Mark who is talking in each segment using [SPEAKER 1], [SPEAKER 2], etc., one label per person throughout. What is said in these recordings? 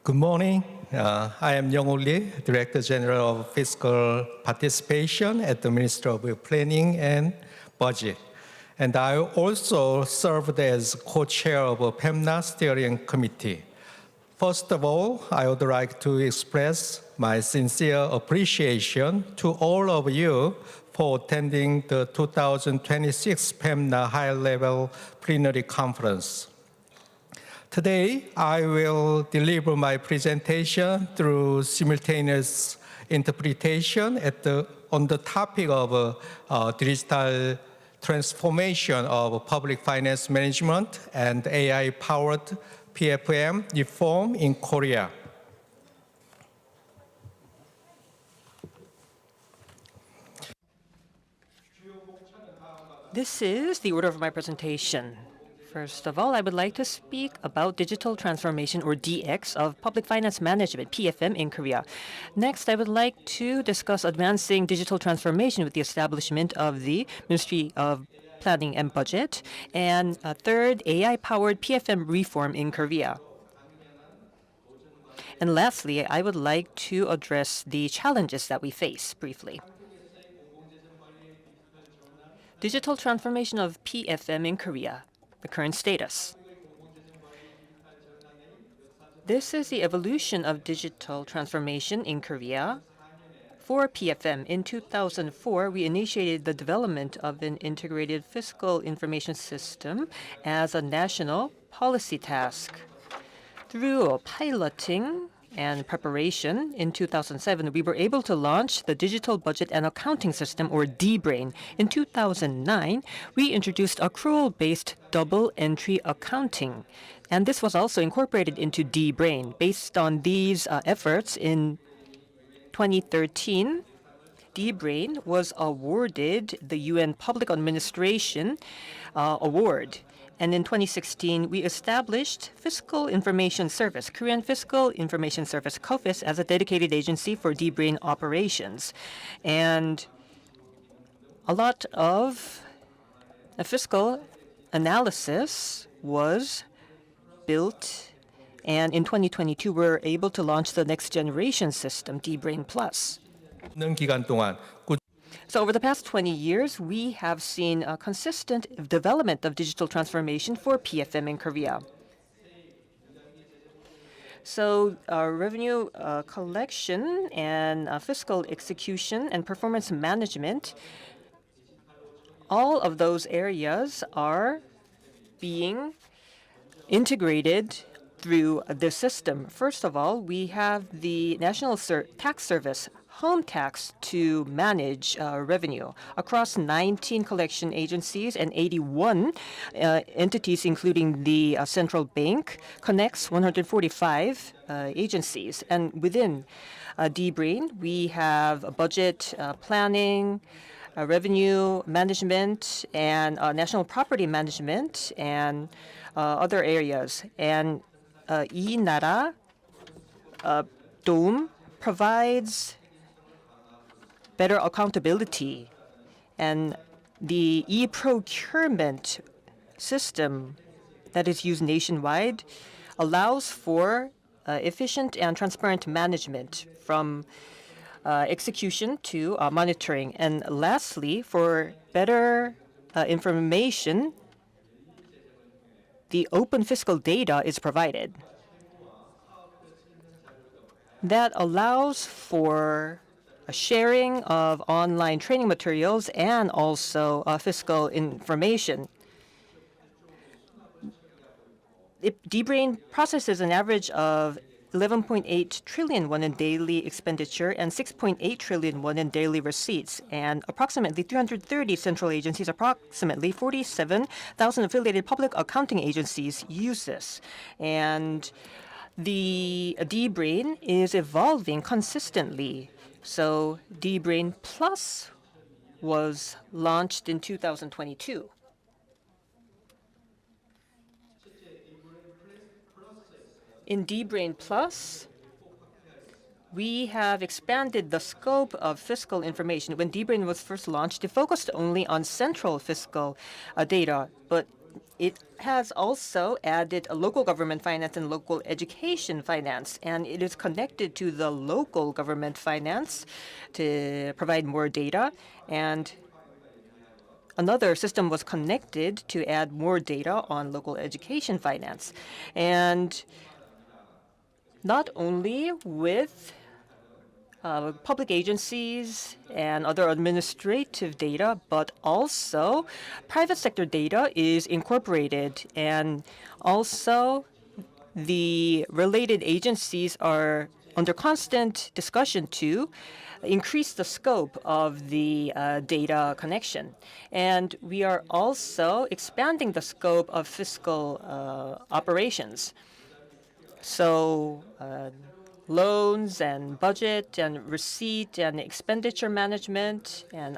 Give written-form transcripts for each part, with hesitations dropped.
[SPEAKER 1] Good morning. I am Yongwook Lee, Director General of Fiscal Participation at the Ministry of Planning and Budget. And I also served as co-chair of a PEMNA steering committee. First of all, I would like to express my sincere appreciation to all of you for attending the 2026 PEMNA High-Level Plenary Conference. Today, I will deliver my presentation through simultaneous interpretation on the topic of digital transformation of public finance management and AI-powered PFM reform in Korea.
[SPEAKER 2] This is the order of my presentation. First of all, I would like to speak about digital transformation, or DX, of public finance management, PFM, in Korea. Next, I would like to discuss advancing digital transformation with the establishment of the Ministry of Planning and Budget. And third, AI-powered PFM reform in Korea. And lastly, I would like to address the challenges that we face briefly. Digital transformation of PFM in Korea. The current status. This is the evolution of digital transformation in Korea. For PFM, in 2004, we initiated the development of an integrated fiscal information system as a national policy task. Through piloting and preparation, in 2007, we were able to launch the Digital Budget and Accounting System, or DBRAIN. In 2009, we introduced accrual-based double-entry accounting, and this was also incorporated into DBRAIN. Based on these efforts, in 2013, DBRAIN was awarded the UN Public Administration Award. And in 2016, we established Fiscal Information Service, Korean Fiscal Information Service, KOFIS, as a dedicated agency for DBRAIN operations. And a lot of fiscal analysis was built. And in 2022, we were able to launch the next generation system, DBRAIN Plus. So over the past 20 years, we have seen a consistent development of digital transformation for PFM in Korea. So revenue collection and fiscal execution and performance management, all of those areas are being integrated through the system. First of all, we have the National Tax Service, home tax, to manage revenue across 19 collection agencies and 81 entities, including the central bank, connects 145 agencies. And within DBRAIN, we have budget planning, revenue management, and national property management, and other areas. And eNara DOM provides better accountability, and the e-procurement system that is used nationwide allows for efficient and transparent management from execution to monitoring. And lastly, for better information, the open fiscal data is provided. That allows for a sharing of online training materials and also fiscal information. DBRAIN processes an average of 11.8 trillion won in daily expenditure and 6.8 trillion won in daily receipts, and approximately 330 central agencies, approximately 47,000 affiliated public accounting agencies use this. And the DBRAIN is evolving consistently. So DBRAIN Plus was launched in 2022. In DBRAIN Plus, we have expanded the scope of fiscal information. When DBRAIN was first launched, it focused only on central fiscal data, but it has also added a local government finance and local education finance, and it is connected to the local government finance to provide more data. And another system was connected to add more data on local education finance. And not only with public agencies and other administrative data, but also private sector data is incorporated. And also the related agencies are under constant discussion to increase the scope of the data connection. And we are also expanding the scope of fiscal operations. So loans and budget and receipt and expenditure management and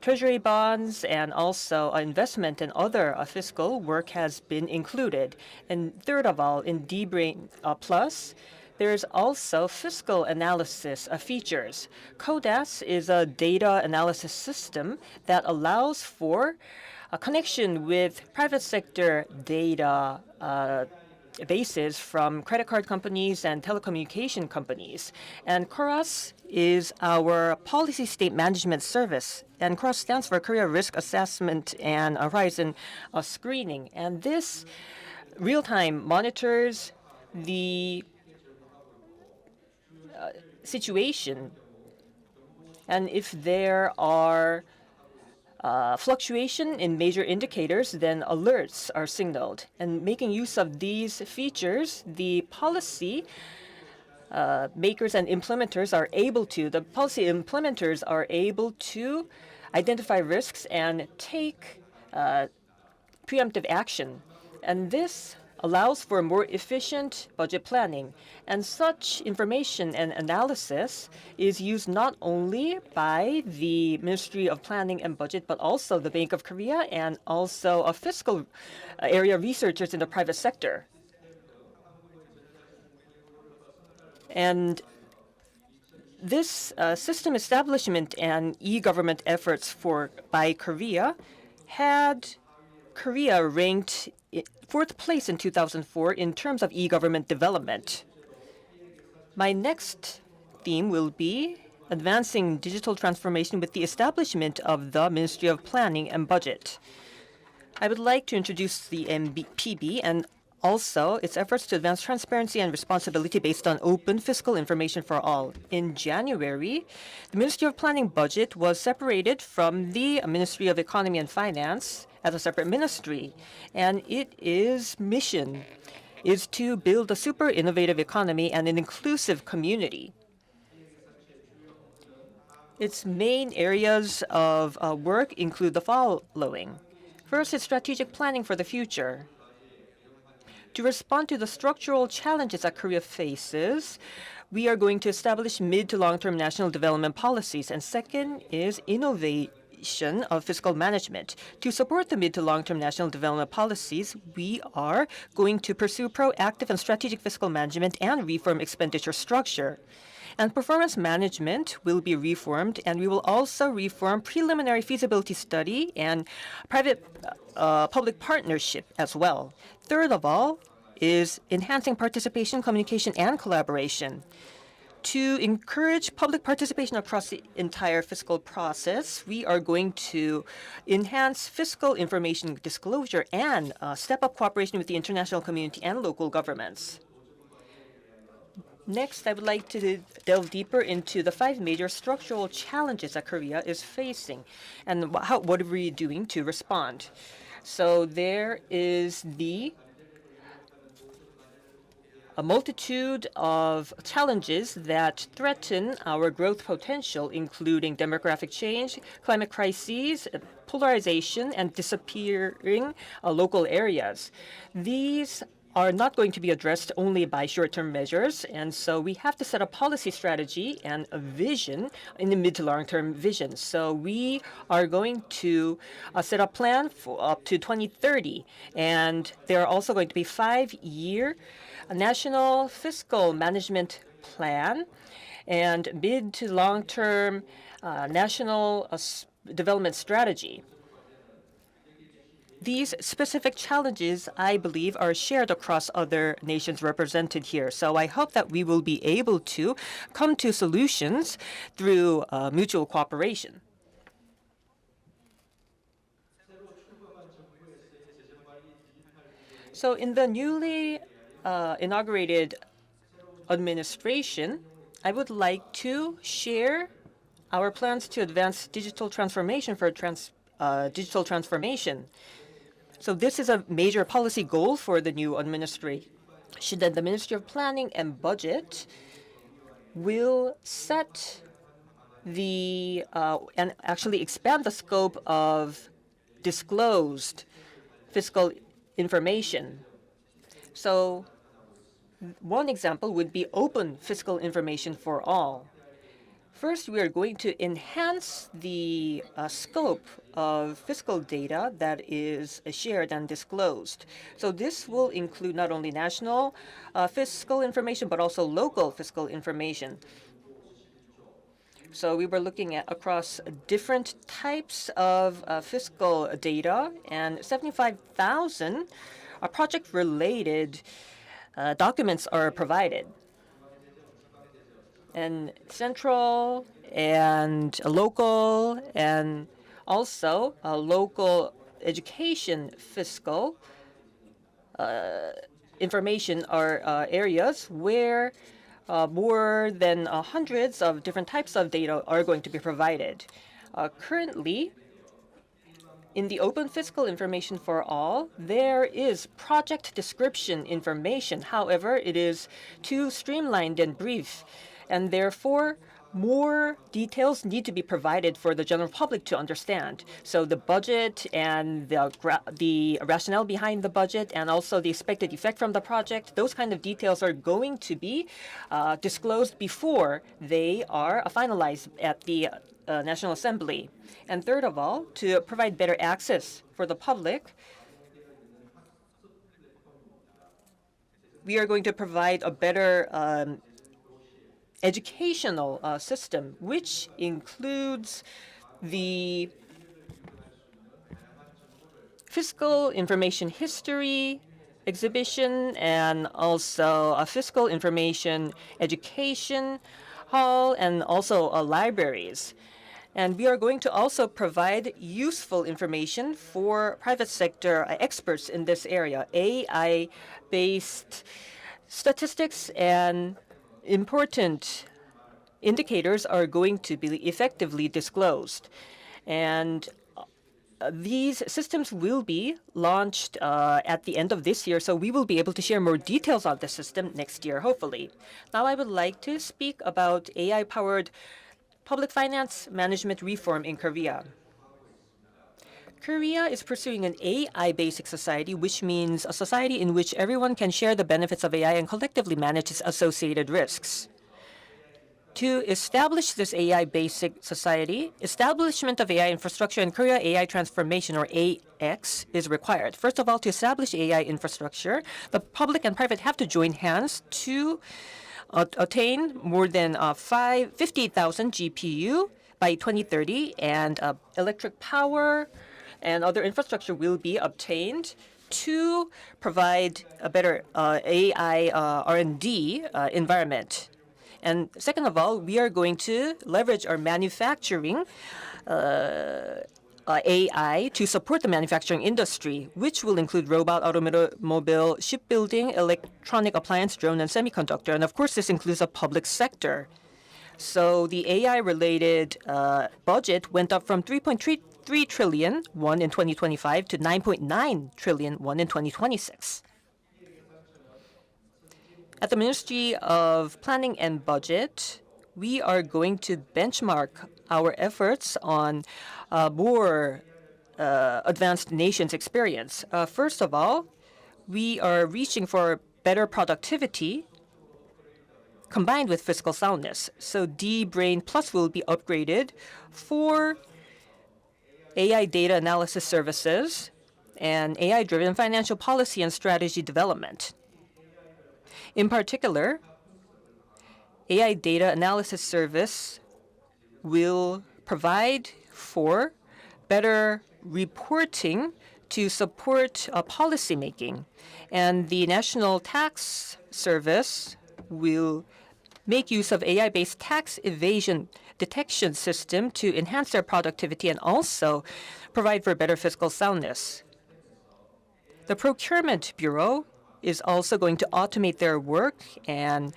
[SPEAKER 2] treasury bonds and also investment and other fiscal work has been included. And third of all, in DBrain Plus, there's also fiscal analysis features. CODAS is a data analysis system that allows for a connection with private sector data bases from credit card companies and telecommunication companies. And KORAS is our policy state management service. And KORAS stands for Korea Risk Assessment and Horizon Screening. And this real-time monitors the situation. And if there are fluctuation in major indicators, then alerts are signaled. And making use of these features, the policy makers and implementers are able to, the policy implementers are able to identify risks and take preemptive action. And this allows for more efficient budget planning. And such information and analysis is used not only by the Ministry of Planning and Budget, but also the Bank of Korea and also a fiscal area researchers in the private sector. And this system establishment and e-government efforts by Korea had Korea ranked fourth place in 2004 in terms of e-government development. My next theme will be advancing digital transformation with the establishment of the Ministry of Planning and Budget. I would like to introduce the MPB and also its efforts to advance transparency and responsibility based on open fiscal information for all. In January, the Ministry of Planning Budget was separated from the Ministry of Economy and Finance as a separate ministry, and its mission is to build a super innovative economy and an inclusive community. Its main areas of work include the following. First is strategic planning for the future. To respond to the structural challenges that Korea faces, we are going to establish mid to long-term national development policies. And second is innovation of fiscal management. To support the mid to long-term national development policies, we are going to pursue proactive and strategic fiscal management and reform expenditure structure. And performance management will be reformed, and we will also reform preliminary feasibility study and private-public partnership as well. Third of all is enhancing participation, communication, and collaboration. To encourage public participation across the entire fiscal process, we are going to enhance fiscal information disclosure and step up cooperation with the international community and local governments. Next, I would like to delve deeper into the 5 major structural challenges that Korea is facing and what are we doing to respond. So there is a multitude of challenges that threaten our growth potential, including demographic change, climate crises, polarization, and disappearing local areas. These are not going to be addressed only by short-term measures, and so we have to set a policy strategy and a vision in the mid to long-term vision. So we are going to set a plan for up to 2030, and there are also going to be 5-year national fiscal management plan and mid to long-term national development strategy. these specific challenges, I believe, are shared across other nations represented here. So I hope that we will be able to come to solutions through mutual cooperation. So in the newly inaugurated administration, I would like to share our plans to advance digital transformation for digital transformation. So this is a major policy goal for the new administration. The Ministry of Planning and Budget will set the and actually expand the scope of disclosed fiscal information. So one example would be open fiscal information for all. First, we are going to enhance the scope of fiscal data that is shared and disclosed. So this will include not only national fiscal information, but also local fiscal information. So we were looking at across different types of fiscal data, and 75,000 project-related documents are provided. And central and local and also local education fiscal information are areas where more than hundreds of different types of data are going to be provided. Currently, in the open fiscal information for all, there is project description information. However, it is too streamlined and brief, and therefore more details need to be provided for the general public to understand. So the budget and the rationale behind the budget and also the expected effect from the project, those kind of details are going to be disclosed before they are finalized at the National Assembly. And third of all, to provide better access for the public, we are going to provide a better educational system, which includes the fiscal information history exhibition and also a fiscal information education hall and also libraries. And we are going to also provide useful information for private sector experts in this area. AI-based statistics and important indicators are going to be effectively disclosed. And these systems will be launched at the end of this year, so we will be able to share more details on the system next year, hopefully. Now I would like to speak about AI-powered public finance management reform in Korea. Korea is pursuing an AI-basic society, which means a society in which everyone can share the benefits of AI and collectively manage its associated risks. To establish this AI-basic society, establishment of AI infrastructure and Korea AI transformation, or AX, is required. First of all, to establish AI infrastructure, the public and private have to join hands to attain more than 50,000 GPU by 2030, and electric power and other infrastructure will be obtained to provide a better AI R&D environment. And second of all, we are going to leverage our manufacturing AI to support the manufacturing industry, which will include robot, automobile, shipbuilding, electronic appliance, drone, and semiconductor. And of course, this includes the public sector. So the AI-related budget went up from 3.33 trillion won in 2025 to 9.9 trillion won in 2026. At the Ministry of Planning and Budget, we are going to benchmark our efforts on more advanced nations' experience. First of all, we are reaching for better productivity combined with fiscal soundness. So D-Brain Plus will be upgraded for AI data analysis services and AI-driven financial policy and strategy development. In particular, AI data analysis service will provide for better reporting to support policy making. And the National Tax Service will make use of AI-based tax evasion detection system to enhance their productivity and also provide for better fiscal soundness. The Procurement Bureau is also going to automate their work and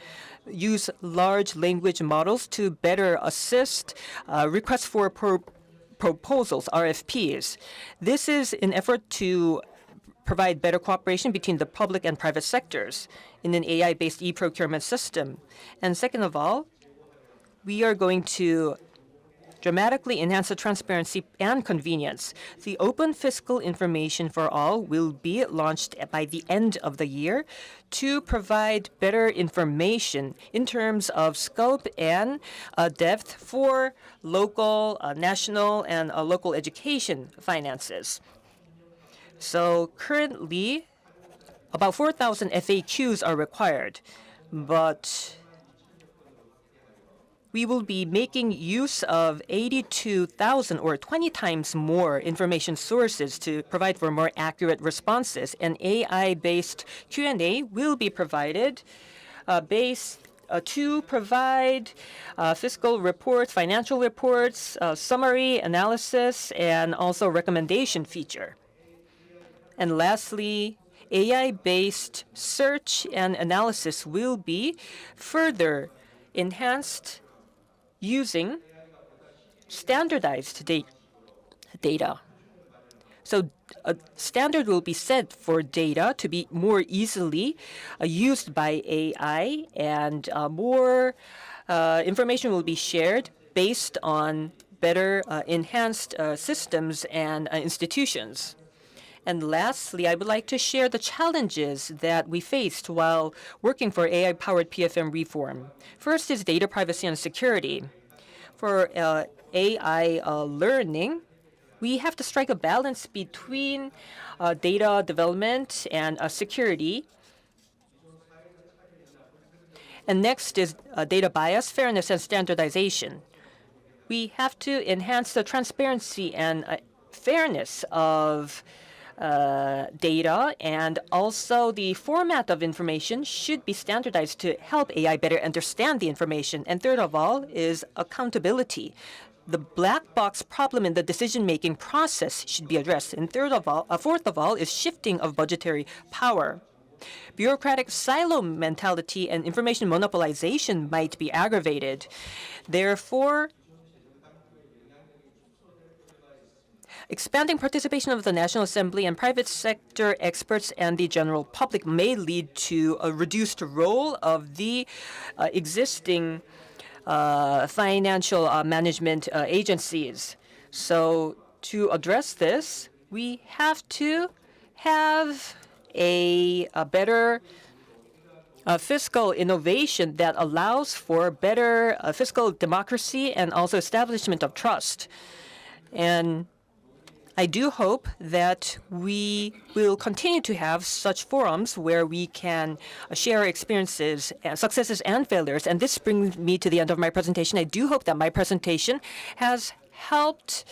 [SPEAKER 2] use large language models to better assist requests for proposals, RFPs. This is an effort to provide better cooperation between the public and private sectors in an AI-based e-procurement system. And second of all, we are going to dramatically enhance the transparency and convenience. The Open Fiscal Information for All will be launched by the end of the year to provide better information in terms of scope and depth for local, national, and local education finances. So currently, about 4,000 FAQs are required, but we will be making use of 82,000 or 20 times more information sources to provide for more accurate responses. And AI-based Q&A will be provided to provide fiscal reports, financial reports, summary, analysis, and also recommendation feature. And lastly, AI-based search and analysis will be further enhanced using standardized data. So a standard will be set for data to be more easily used by AI, and more information will be shared based on better enhanced systems and institutions. And lastly, I would like to share the challenges that we faced while working for AI-powered PFM reform. First is data privacy and security. For AI learning, we have to strike a balance between data development and security. And next is data bias, fairness, and standardization. We have to enhance the transparency and fairness of data, and also the format of information should be standardized to help AI better understand the information. And third of all is accountability. The black box problem in the decision-making process should be addressed. And fourth of all is shifting of budgetary power. Bureaucratic silo mentality and information monopolization might be aggravated. Therefore, expanding participation of the National Assembly and private sector experts and the general public may lead to a reduced role of the existing financial management agencies. So to address this, we have to have a better fiscal innovation that allows for better fiscal democracy and also establishment of trust. And I do hope that we will continue to have such forums where we can share experiences, successes, and failures. And this brings me to the end of my presentation. I do hope that my presentation has helped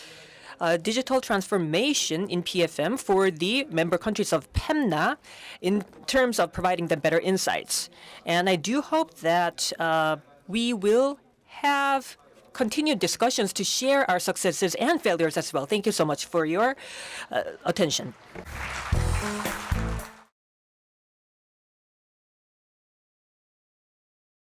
[SPEAKER 2] digital transformation in PFM for the member countries of PEMNA in terms of providing them better insights. And I do hope that we will have continued discussions to share our successes and failures as well. Thank you so much for your attention.